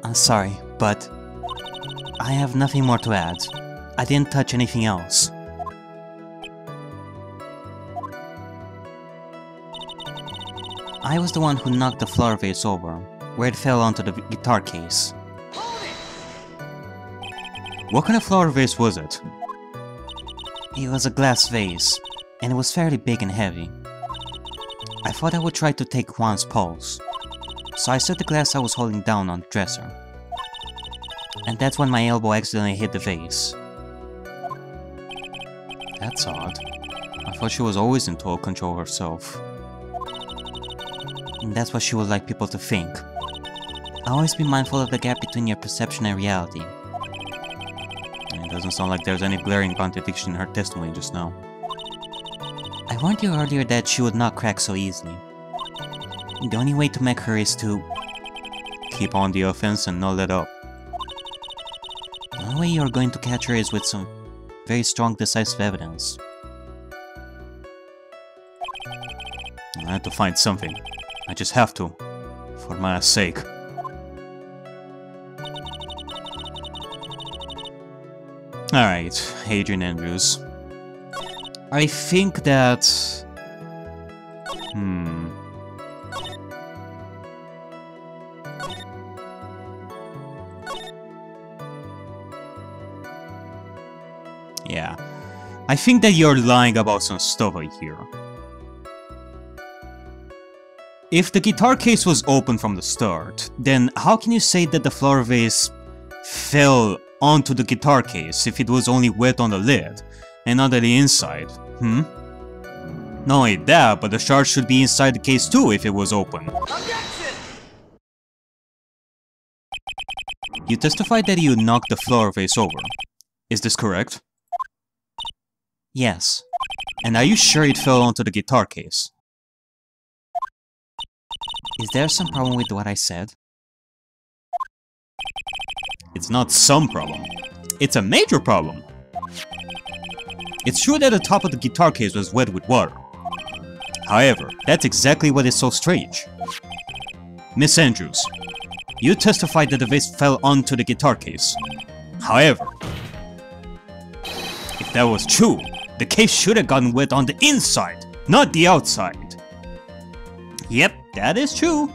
I'm sorry, but I have nothing more to add. I didn't touch anything else. I was the one who knocked the flower vase over, where it fell onto the guitar case. What kind of flower vase was it? It was a glass vase, and it was fairly big and heavy. I thought I would try to take Juan's pulse, so I set the glass I was holding down on the dresser. And that's when my elbow accidentally hit the vase. That's odd. I thought she was always in total control of herself. And that's what she would like people to think. Always be mindful of the gap between your perception and reality. It doesn't sound like there's any glaring contradiction in her testimony just now. I warned you earlier that she would not crack so easily. The only way to make her is to keep on the offense and not let up. The only way you're going to catch her is with some very strong, decisive evidence. I have to find something. I just have to. For my sake. Alright, Adrian Andrews. I think that... Yeah. I think that you're lying about some stuff right here. If the guitar case was open from the start, then how can you say that the flower vase fell onto the guitar case if it was only wet on the lid and not on the inside? Not only that, but the shards should be inside the case too if it was open. Objection! You testified that you knocked the flower vase over. Is this correct? Yes. And are you sure it fell onto the guitar case? Is there some problem with what I said? It's not some problem. It's a major problem. It's true that the top of the guitar case was wet with water. However, that's exactly what is so strange. Miss Andrews, you testified that the vase fell onto the guitar case. However, if that was true, the case should have gotten wet on the inside, not the outside. Yep, that is true.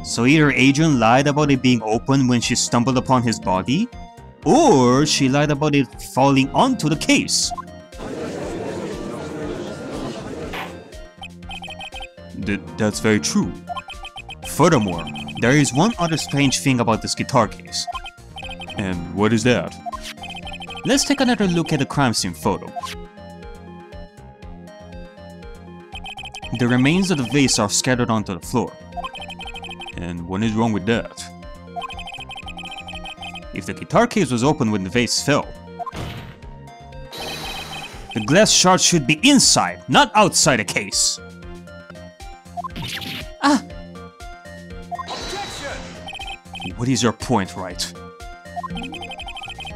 So either Adrian lied about it being open when she stumbled upon his body, or she lied about it falling onto the case. That's very true. Furthermore, there is one other strange thing about this guitar case. And what is that? Let's take another look at the crime scene photo. The remains of the vase are scattered onto the floor. And what is wrong with that? If the guitar case was open when the vase fell, the glass shards should be inside, not outside the case. Objection! What is your point, Wright?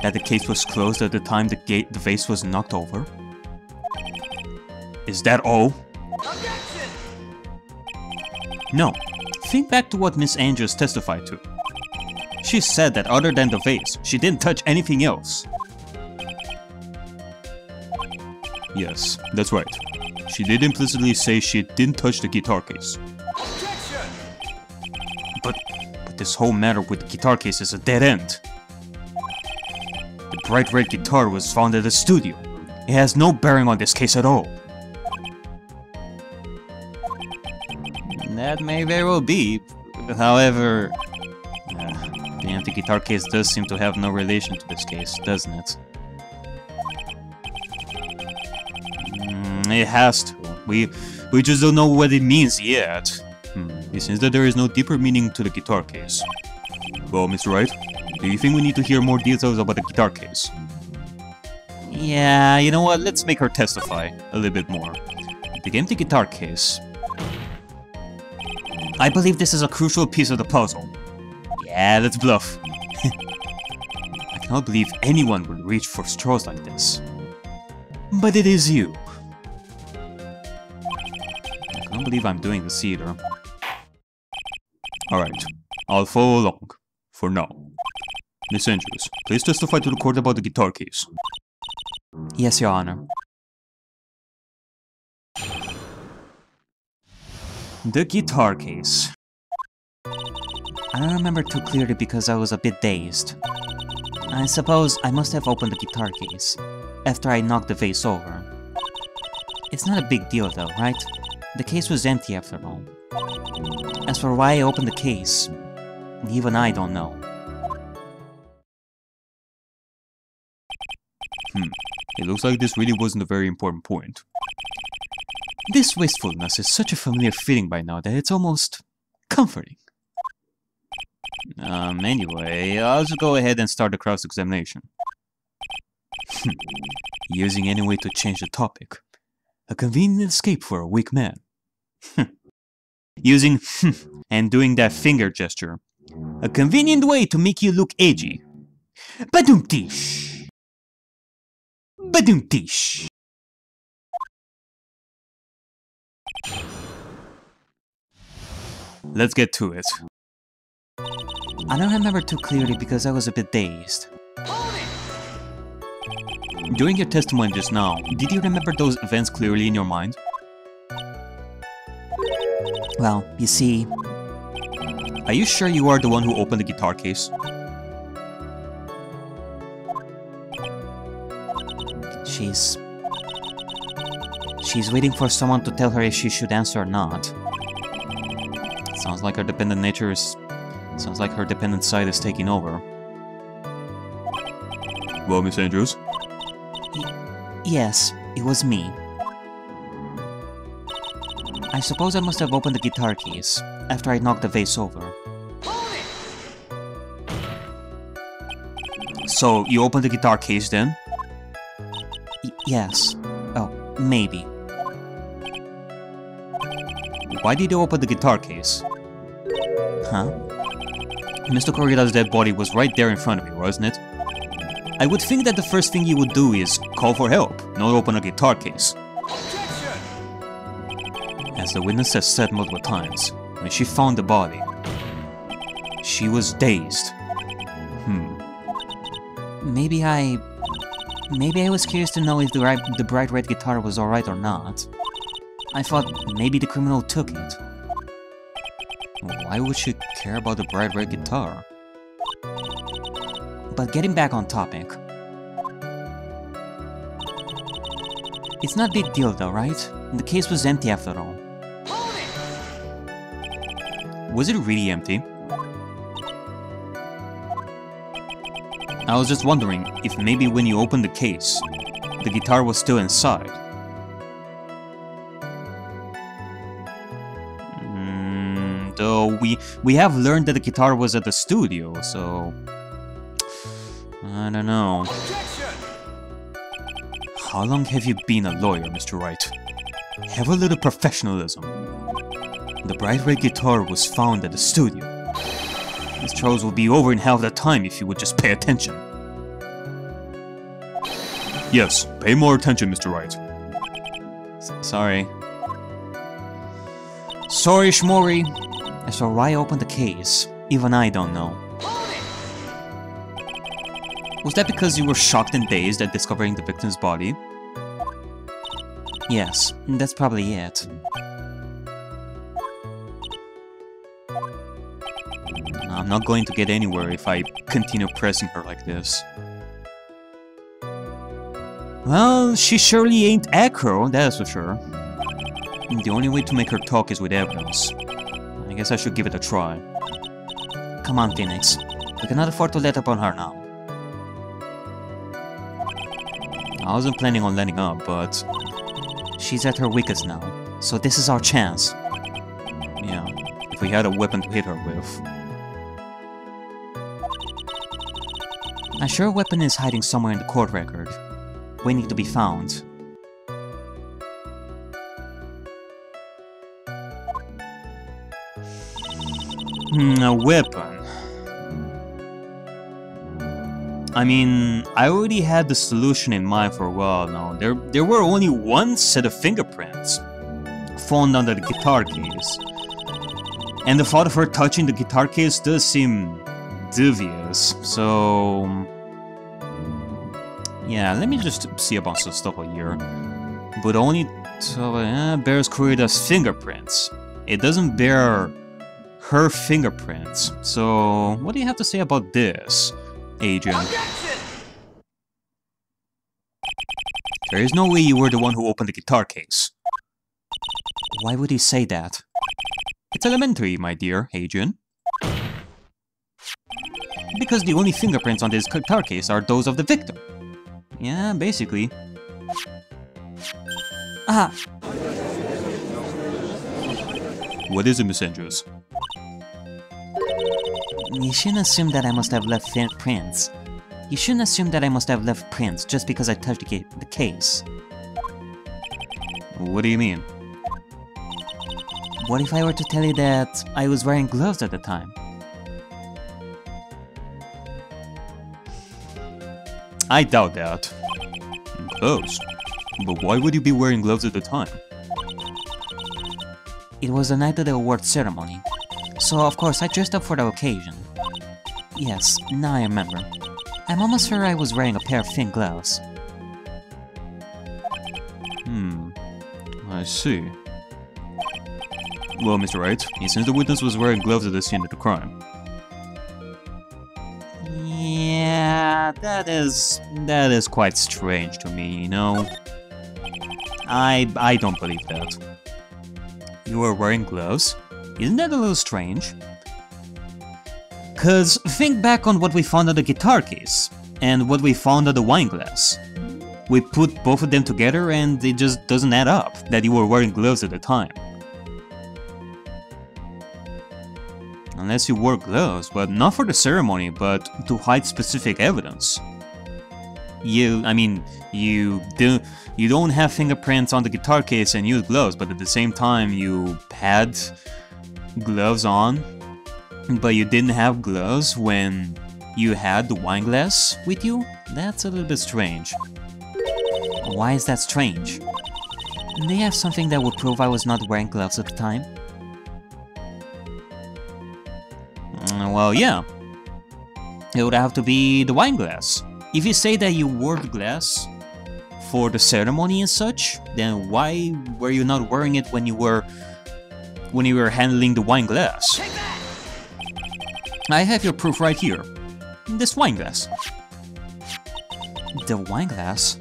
That the case was closed at the time the vase was knocked over? Is that all? Objection! No. Think back to what Miss Andrews testified to. She said that other than the vase, she didn't touch anything else. Yes, that's right. She did implicitly say she didn't touch the guitar case. Objection! But this whole matter with the guitar case is a dead end. The bright red guitar was found at the studio. It has no bearing on this case at all. That may very well be. However, the empty guitar case does seem to have no relation to this case, doesn't it? It has to. We just don't know what it means yet. It seems that there is no deeper meaning to the guitar case. Well, Mr. Wright, do you think we need to hear more details about the guitar case? Yeah, you know what? Let's make her testify a little bit more. The empty guitar case. I believe this is a crucial piece of the puzzle. Yeah, let's bluff. I cannot believe anyone would reach for straws like this. But it is you. I cannot believe I'm doing this either. Alright, I'll follow along. For now. Miss Andrews, please testify to the court about the guitar case. Yes, Your Honor. The guitar case. I don't remember too clearly because I was a bit dazed. I suppose I must have opened the guitar case after I knocked the vase over. It's not a big deal though, right? The case was empty after all. As for why I opened the case, even I don't know. It looks like this really wasn't a very important point. This wistfulness is such a familiar feeling by now that it's almost comforting. Anyway, I'll just go ahead and start the cross-examination. Using any way to change the topic. A convenient escape for a weak man. Using and doing that finger gesture. A convenient way to make you look edgy. Badum-tish. Badum-tish. Let's get to it. I don't remember too clearly because I was a bit dazed. During your testimony just now, did you remember those events clearly in your mind? Well, you see... Are you sure you are the one who opened the guitar case? She's waiting for someone to tell her if she should answer or not. Sounds like her dependent nature is... Sounds like her dependent side is taking over. Well, Miss Andrews? Yes, it was me. I suppose I must have opened the guitar case after I knocked the vase over. So, you opened the guitar case then? Yes. Oh, maybe. Why did you open the guitar case? Huh? Mr. Corrida's dead body was right there in front of you, wasn't it? I would think that the first thing you would do is call for help, not open a guitar case. Objection! As the witness has said multiple times, when she found the body, she was dazed. Maybe I was curious to know if the bright red guitar was alright or not. I thought maybe the criminal took it. Why would she care about the bright red guitar? But getting back on topic. It's not a big deal though, right? The case was empty after all. Was it really empty? I was just wondering if maybe when you opened the case, the guitar was still inside. Though we have learned that the guitar was at the studio, so... I don't know. Objection! How long have you been a lawyer, Mr. Wright? Have a little professionalism. The bright red guitar was found at the studio. This trial will be over in half the time if you would just pay attention. Yes, pay more attention, Mr. Wright. Sorry. Sorry, Shmori. As for why I opened the case, even I don't know. Was that because you were shocked and dazed at discovering the victim's body? Yes, that's probably it. I'm not going to get anywhere if I continue pressing her like this. Well, she surely ain't aggro, that's for sure. The only way to make her talk is with evidence. I guess I should give it a try. Come on, Phoenix. We cannot afford to let up on her now. I wasn't planning on letting up, but... she's at her weakest now, so this is our chance. Yeah, if we had a weapon to hit her with. I'm sure a weapon is hiding somewhere in the court record, waiting to be found. A weapon. I mean, I already had the solution in mind for a while now. There were only one set of fingerprints found under the guitar case. And the thought of her touching the guitar case does seem dubious. So... yeah, let me just see a bunch of stuff here. But only bears Kurida's fingerprints. It doesn't bear her fingerprints. So, what do you have to say about this, Agent? Objection! There is no way you were the one who opened the guitar case. Why would he say that? It's elementary, my dear Agent. Because the only fingerprints on this guitar case are those of the victim. Yeah, basically. Ah! What is it, Miss Andrews? You shouldn't assume that I must have left prints. You shouldn't assume that I must have left prints just because I touched the case. What do you mean? What if I were to tell you that I was wearing gloves at the time? I doubt that. Gloves? But why would you be wearing gloves at the time? It was the night of the award ceremony. So of course I dressed up for the occasion. Yes, now I remember. I'm almost sure I was wearing a pair of thin gloves. I see. Well, Mr. Wright, it seems the witness was wearing gloves at the scene of the crime. Yeah, that is quite strange to me, you know? I don't believe that. You were wearing gloves? Isn't that a little strange? Cause think back on what we found on the guitar case, and what we found on the wine glass. We put both of them together and it just doesn't add up that you were wearing gloves at the time. Unless you wore gloves, but not for the ceremony, but to hide specific evidence. You don't have fingerprints on the guitar case and use gloves, but at the same time you had gloves on, but you didn't have gloves when you had the wine glass with you? That's a little bit strange. Why is that strange? Do you have something that would prove I was not wearing gloves at the time? Well, yeah. It would have to be the wine glass. If you say that you wore the glass for the ceremony and such, then why were you not wearing it when you were handling the wine glass? I have your proof right here. This wine glass. The wine glass?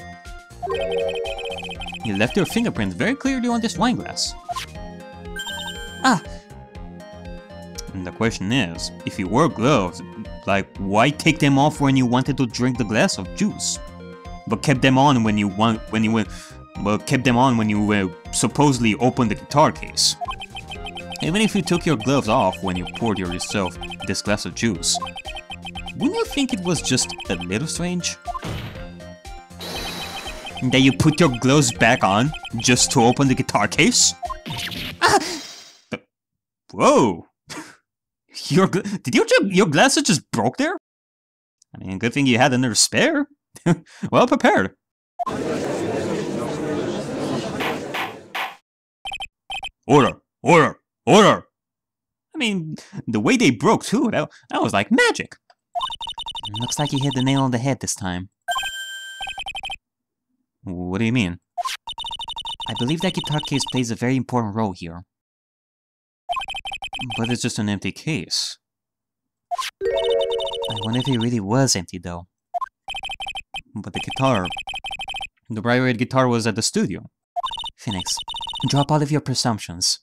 You left your fingerprint very clearly on this wine glass. Ah! And the question is, if you wore gloves, like, why take them off when you wanted to drink the glass of juice? But kept them on when you supposedly opened the guitar case. Even if you took your gloves off when you poured yourself this glass of juice, wouldn't you think it was just a little strange? That you put your gloves back on just to open the guitar case? Ah! Whoa! Your glasses just broke there? I mean, good thing you had another spare. Well prepared. Order! Order! Order! I mean, the way they broke too, that was like magic. Looks like you hit the nail on the head this time. What do you mean? I believe that guitar case plays a very important role here. But it's just an empty case. I wonder if it really was empty though. But the bright red guitar was at the studio. Phoenix, drop all of your presumptions.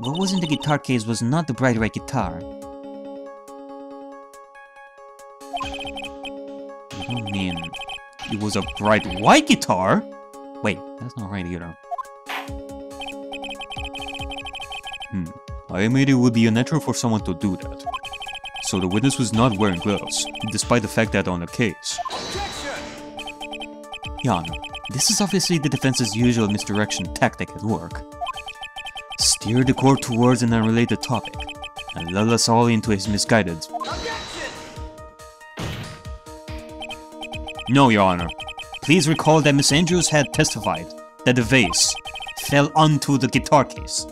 What was in the guitar case was not the bright red guitar. You don't mean it was a bright white guitar? Wait, that's not right either. I admit it would be unnatural for someone to do that. So the witness was not wearing gloves, despite the fact that on the case. Jan, this is obviously the defense's usual misdirection tactic at work. Steer the court towards an unrelated topic, and lull us all into his misguided... No, Your Honor. Please recall that Miss Andrews had testified that the vase, fell onto the guitar case.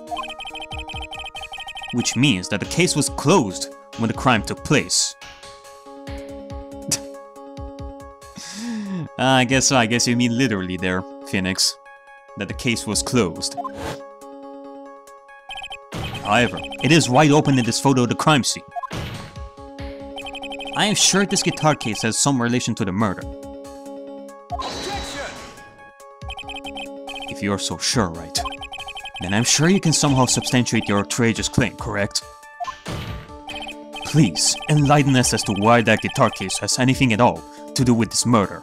Which means that the case was closed when the crime took place. I guess you mean literally there, Phoenix. That the case was closed. However, it is wide open in this photo of the crime scene. I am sure this guitar case has some relation to the murder. Objection! If you are so sure, right? Then I'm sure you can somehow substantiate your outrageous claim, correct? Please, enlighten us as to why that guitar case has anything at all to do with this murder.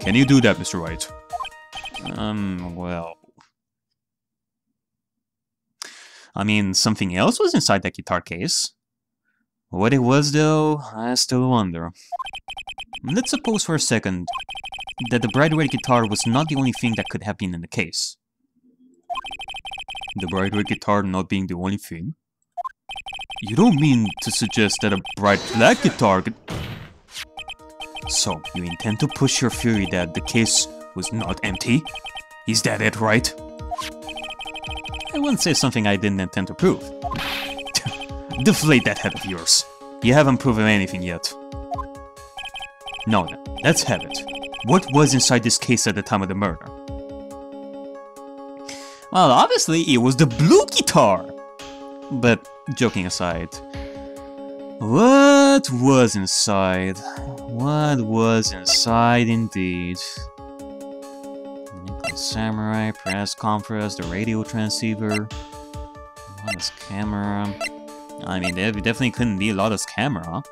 Can you do that, Mr. Wright? Well... I mean, something else was inside that guitar case. What it was, though, I still wonder. Let's suppose for a second that the bright red guitar was not the only thing that could have been in the case. The bright red guitar not being the only thing? You don't mean to suggest that a bright black guitar could... So, you intend to push your theory that the case was not empty? Is that it, right? I wouldn't say something I didn't intend to prove. Deflate that head of yours. You haven't proven anything yet. No, let's have it. What was inside this case at the time of the murder? Well, obviously it was the blue guitar! But, joking aside, what was inside? What was inside indeed? Samurai, press conference, the radio transceiver, Lotus camera. I mean, there definitely couldn't be Lotus camera.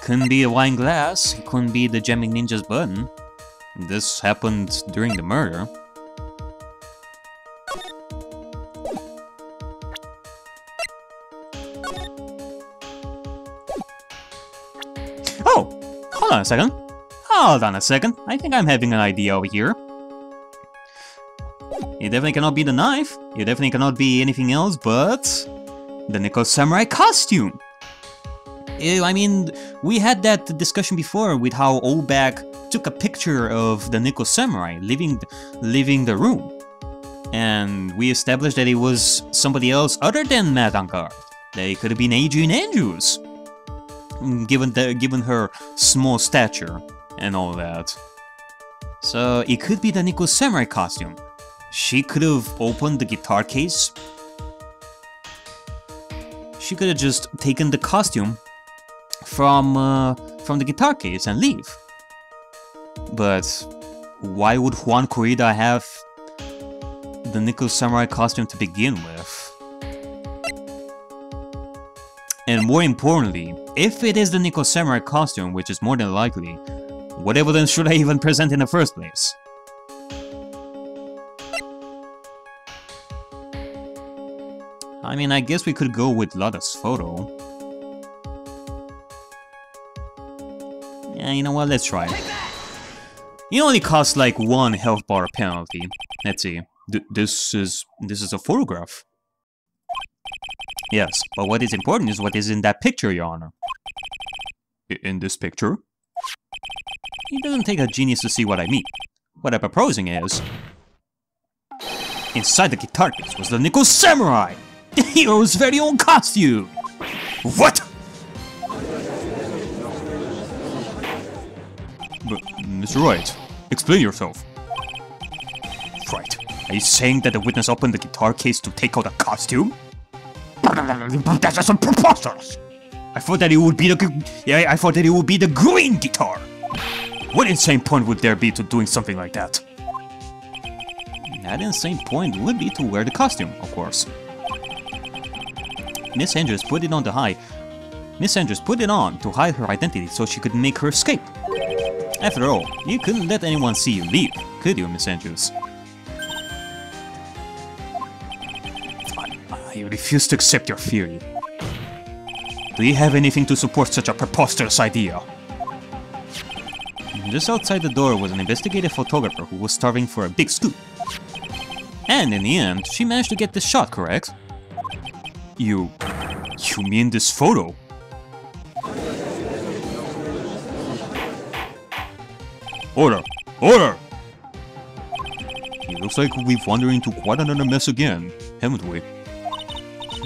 Couldn't be a wine glass, it couldn't be the Jamming Ninja's button. This happened during the murder. Oh! Hold on a second. Hold on a second. I think I'm having an idea over here. It definitely cannot be the knife. It definitely cannot be anything else but... the Nickel Samurai costume! I mean, we had that discussion before with how Obak took a picture of the Nickel Samurai leaving the room. And we established that it was somebody else other than Matt Ankar. That it could have been Adrian Andrews. Given her small stature and all that. So it could be the Nickel Samurai costume. She could have opened the guitar case. She could have just taken the costume from the guitar case and leave. But why would Juan Corrida have the Nickel Samurai costume to begin with? And more importantly, if it is the Nickel Samurai costume, which is more than likely, what evidence should I even present in the first place? I mean, I guess we could go with Lada's photo. Yeah, you know what, let's try it. It only costs like 1 health bar penalty. Let's see. This is a photograph. Yes, but what is important is what is in that picture, Your Honor. In this picture? It doesn't take a genius to see what I mean. What I'm proposing is... inside the guitar case was the Nickel Samurai! The hero's very own costume! What?! But, Mr. Wright, explain yourself. Right. Are you saying that the witness opened the guitar case to take out a costume? That's just preposterous! I thought that it would be the green guitar! What insane point would there be to doing something like that? That insane point would be to wear the costume, of course. Miss Andrews put it on to hide her identity so she could make her escape. After all, you couldn't let anyone see you leave, could you, Miss Andrews? I refuse to accept your theory. Do you have anything to support such a preposterous idea? Just outside the door was an investigative photographer who was starving for a big scoop. And in the end, she managed to get this shot, correct? You mean this photo? Order! Order! It looks like we've wandered into quite another mess again, haven't we?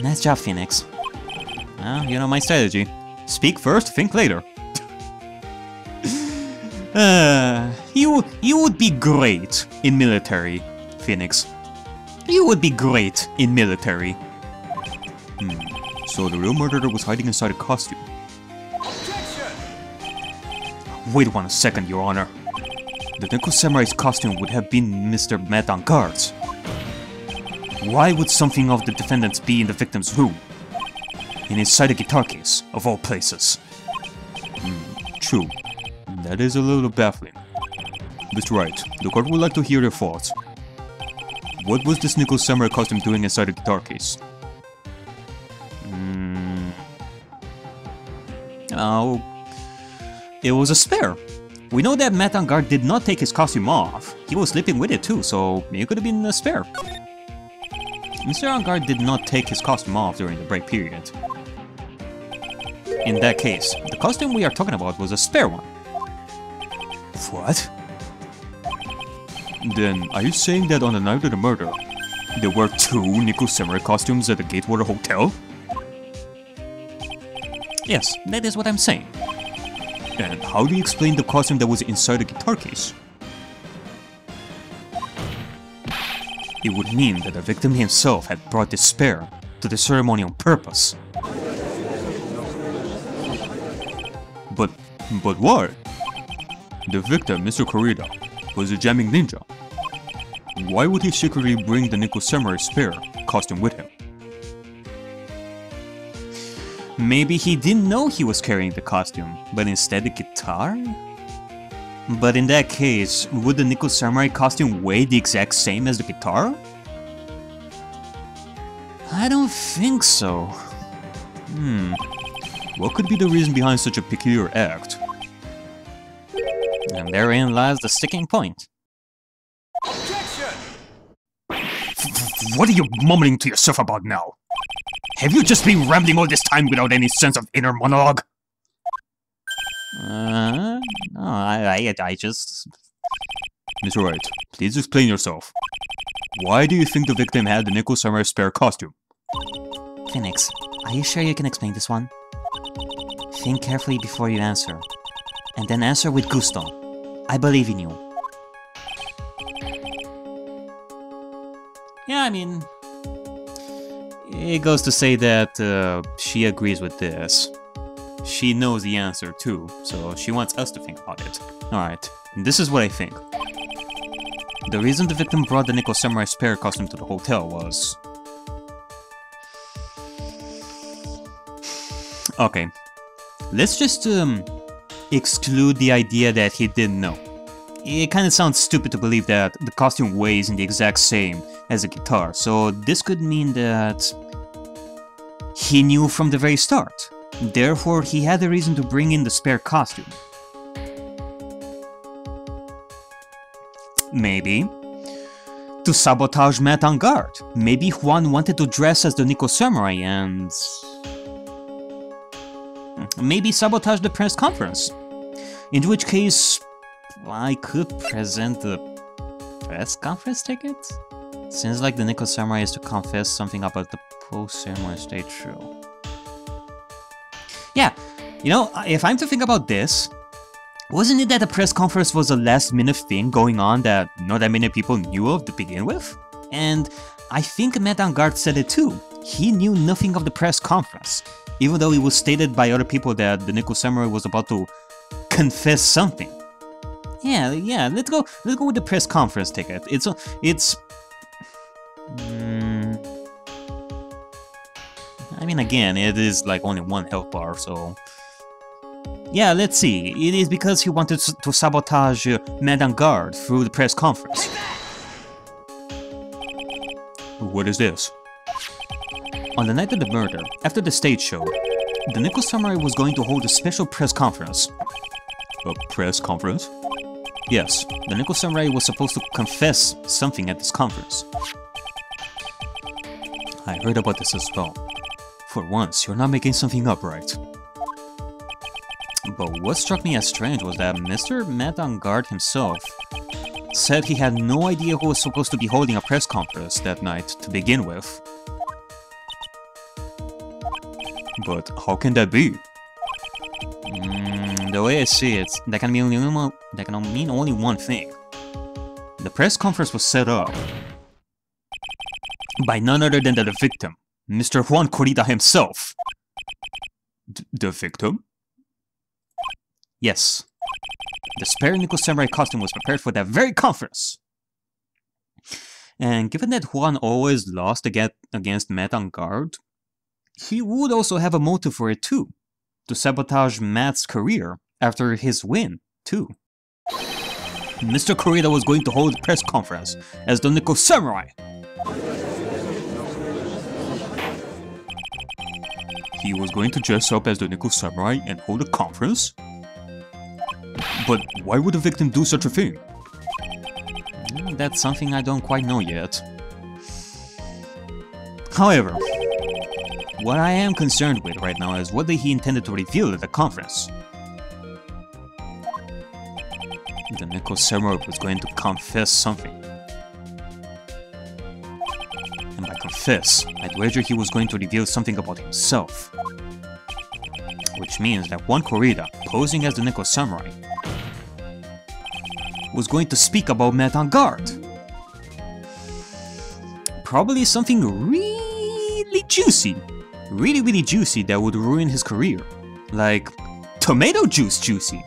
Nice job, Phoenix. Well, you know my strategy. Speak first, think later. You would be great in military, Phoenix. You would be great in military. So the real murderer was hiding inside a costume. Objection! Wait 1 second, Your Honor. The Neko Samurai's costume would have been Mr. Met-en-Garde's. Why would something of the defendant's be in the victim's room? And inside a guitar case, of all places. True. That is a little baffling. Mr. Wright, the court would like to hear your thoughts. What was this Neko Samurai costume doing inside a guitar case? Oh, it was a spare. We know that Met-en-Garde did not take his costume off. He was sleeping with it too, so it could have been a spare. Mr. En-Garde did not take his costume off during the break period. In that case, the costume we are talking about was a spare one. What? Then, are you saying that on the night of the murder, there were 2 Neko Samurai costumes at the Gatewater Hotel? Yes, that is what I'm saying. And how do you explain the costume that was inside the guitar case? It would mean that the victim himself had brought this spare to the ceremony on purpose. But why? The victim, Mr. Korida, was a jamming ninja. Why would he secretly bring the Neko Samurai spare costume with him? Maybe he didn't know he was carrying the costume, but instead the guitar? But in that case, would the Neko Samurai costume weigh the exact same as the guitar? I don't think so. What could be the reason behind such a peculiar act? And therein lies the sticking point. Objection! What are you mumbling to yourself about now? Have you just been rambling all this time without any sense of inner monologue? No, I just... Mr. Wright, please explain yourself. Why do you think the victim had the Neko Samurai spare costume? Phoenix, are you sure you can explain this one? Think carefully before you answer. And then answer with gusto. I believe in you. Yeah, I mean... It goes to say that she agrees with this. She knows the answer too, so she wants us to think about it. Alright, this is what I think. The reason the victim brought the Neko Samurai spare costume to the hotel was... Okay, let's just exclude the idea that he didn't know. It kinda sounds stupid to believe that the costume weighs in the exact same as a guitar, so this could mean that he knew from the very start. Therefore, he had a reason to bring in the spare costume. Maybe to sabotage Met-en-Garde. Maybe Juan wanted to dress as the Neko Samurai and... maybe sabotage the press conference. In which case, I could present the press conference ticket? Seems like the Neko Samurai is to confess something about the post-ceremony stage show. Yeah, you know, if I'm to think about this, wasn't it that the press conference was a last-minute thing going on that not that many people knew of to begin with? And I think Met-en-Garde said it too. He knew nothing of the press conference, even though it was stated by other people that the Neko Samurai was about to confess something. Yeah, let's go with the press conference ticket. It's I mean, again, it is like only one health bar, so... Yeah, let's see. It is because he wanted to sabotage Met-en-Garde through the press conference. What is this? On the night of the murder, after the stage show, the Neko Samurai was going to hold a special press conference. A press conference? Yes, the Neko Samurai was supposed to confess something at this conference. I heard about this as well. For once, you're not making something up, right? But what struck me as strange was that Mr. Met on Guard himself said he had no idea who was supposed to be holding a press conference that night to begin with. But how can that be? The way I see it, that can mean only one thing. The press conference was set up by none other than the victim, Mr. Juan Corrida himself. The victim? Yes. The spare nickel samurai costume was prepared for that very conference. And given that Juan always lost against Matt on Guard, he would also have a motive for it too. To sabotage Matt's career after his win, too. Mr. Corrida was going to hold a press conference as the Nickel Samurai. He was going to dress up as the Nickel Samurai and hold a conference? But why would the victim do such a thing? That's something I don't quite know yet. However, what I am concerned with right now is what he intended to reveal at the conference. The Nickel Samurai was going to confess something. And by confess, I'd wager he was going to reveal something about himself. Which means that Juan Corrida, posing as the Nickel Samurai, was going to speak about Matt on Guard. Probably something really juicy. Really juicy that would ruin his career. Like, tomato juice juicy.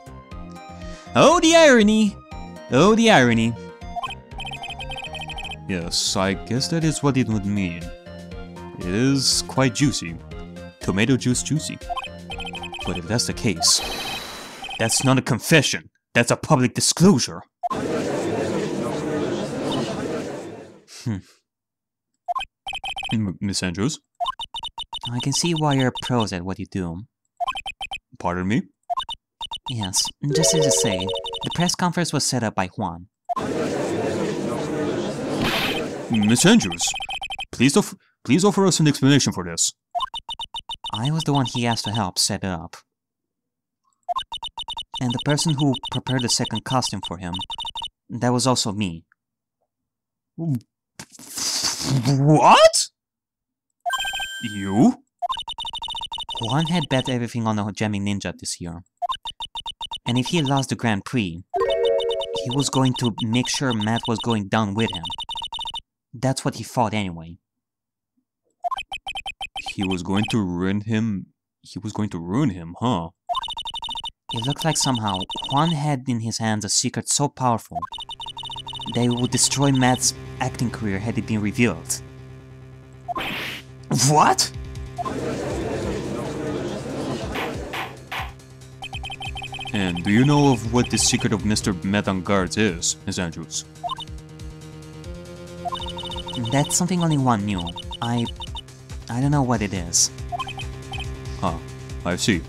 Oh, the irony! Oh, the irony. Yes, I guess that is what it would mean. It is quite juicy. Tomato juice juicy. But if that's the case, that's not a confession. That's a public disclosure. Miss Andrews? I can see why you're pros at what you do. Pardon me? Yes, just as you say, the press conference was set up by Juan. Miss Andrews, please offer us an explanation for this. I was the one he asked to help set it up. And the person who prepared the second costume for him, that was also me. What? You? Juan had bet everything on the Jamming Ninja this year. And if he lost the Grand Prix, he was going to make sure Matt was going down with him. That's what he thought anyway. He was going to ruin him? He was going to ruin him, huh? It looked like somehow Juan had in his hands a secret so powerful that it would destroy Matt's acting career had it been revealed. What? And do you know of what the secret of Mr. Met on Guards is, Miss Andrews? That's something only Juan knew. I don't know what it is. Huh, I see.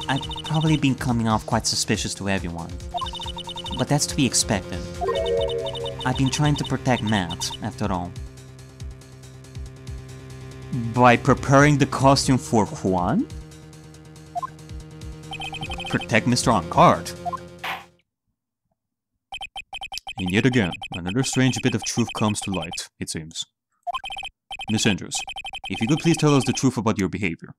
I've probably been coming off quite suspicious to everyone. But that's to be expected. I've been trying to protect Matt, after all. By preparing the costume for Juan? Protect Mr. On Guard. And yet again, another strange bit of truth comes to light, it seems. Miss Andrews, if you could please tell us the truth about your behavior.